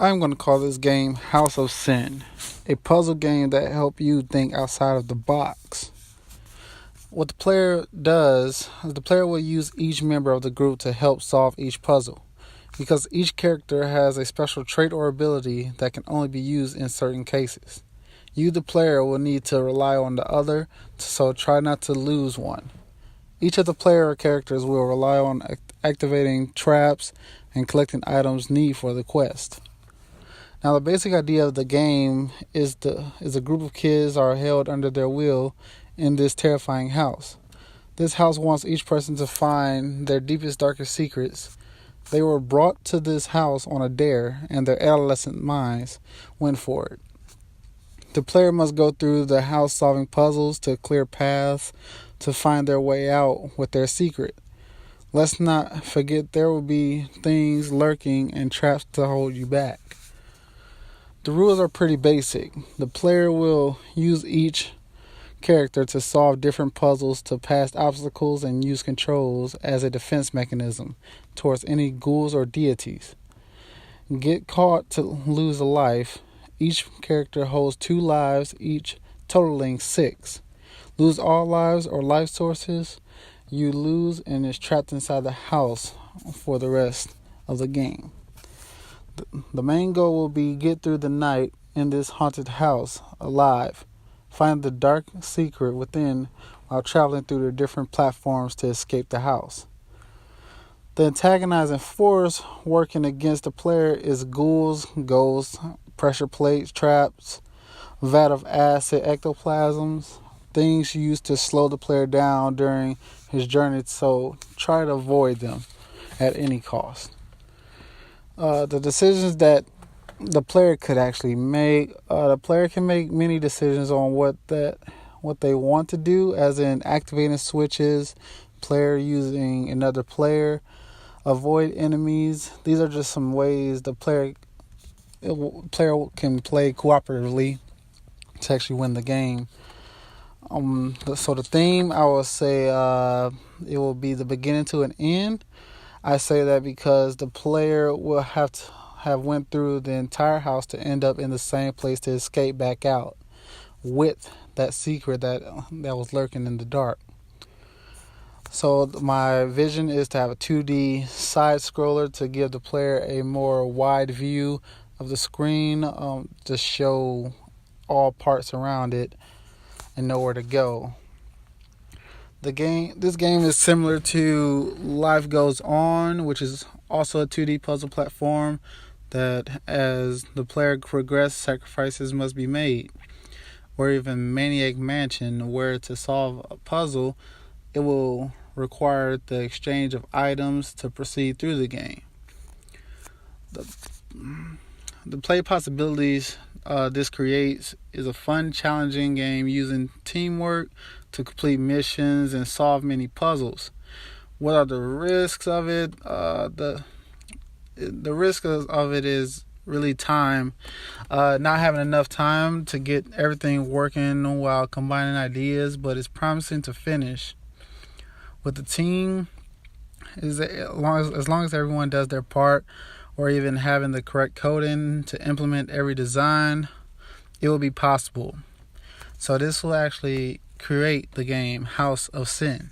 I'm going to call this game House of Sin, a puzzle game that helps you think outside of the box. What the player does is the player will use each member of the group to help solve each puzzle, because each character has a special trait or ability that can only be used in certain cases. You, the player, will need to rely on the other, so try not to lose one. Each of the player characters will rely on activating traps and collecting items needed for the quest. Now, the basic idea of the game is a group of kids are held under their will in this terrifying house. This house wants each person to find their deepest, darkest secrets. They were brought to this house on a dare, and their adolescent minds went for it. The player must go through the house solving puzzles to clear paths to find their way out with their secret. Let's not forget there will be things lurking and traps to hold you back. The rules are pretty basic. The player will use each character to solve different puzzles, to pass obstacles, and use controls as a defense mechanism towards any ghouls or deities. Get caught to lose a life. Each character holds 2 lives, each totaling 6. Lose all lives or life sources, you lose and is trapped inside the house for the rest of the game. The main goal will be get through the night in this haunted house alive. Find the dark secret within while traveling through the different platforms to escape the house. The antagonizing force working against the player is ghouls, ghosts, pressure plates, traps, vat of acid, ectoplasms, things used to slow the player down during his journey, so try to avoid them at any cost. The decisions that the player could actually make, the player can make many decisions on what they want to do, as in activating switches, player using another player, avoid enemies. These are just some ways the player can play cooperatively to actually win the game. So the theme, I will say, it will be the beginning to an end. I say that because the player will have to have went through the entire house to end up in the same place to escape back out with that secret that was lurking in the dark. So my vision is to have a 2D side scroller to give the player a more wide view of the screen, to show all parts around it and know where to go. This game is similar to Life Goes On, which is also a 2D puzzle platform that, as the player progresses, sacrifices must be made. Or even Maniac Mansion, where to solve a puzzle, it will require the exchange of items to proceed through the game. The play possibilities this creates is a fun, challenging game using teamwork to complete missions and solve many puzzles. What are the risks of it? The risk of it is really time. Not having enough time to get everything working while combining ideas, but it's promising to finish. With the team, as long as everyone does their part, or even having the correct coding to implement every design, it will be possible. So this will actually create the game House of Sin.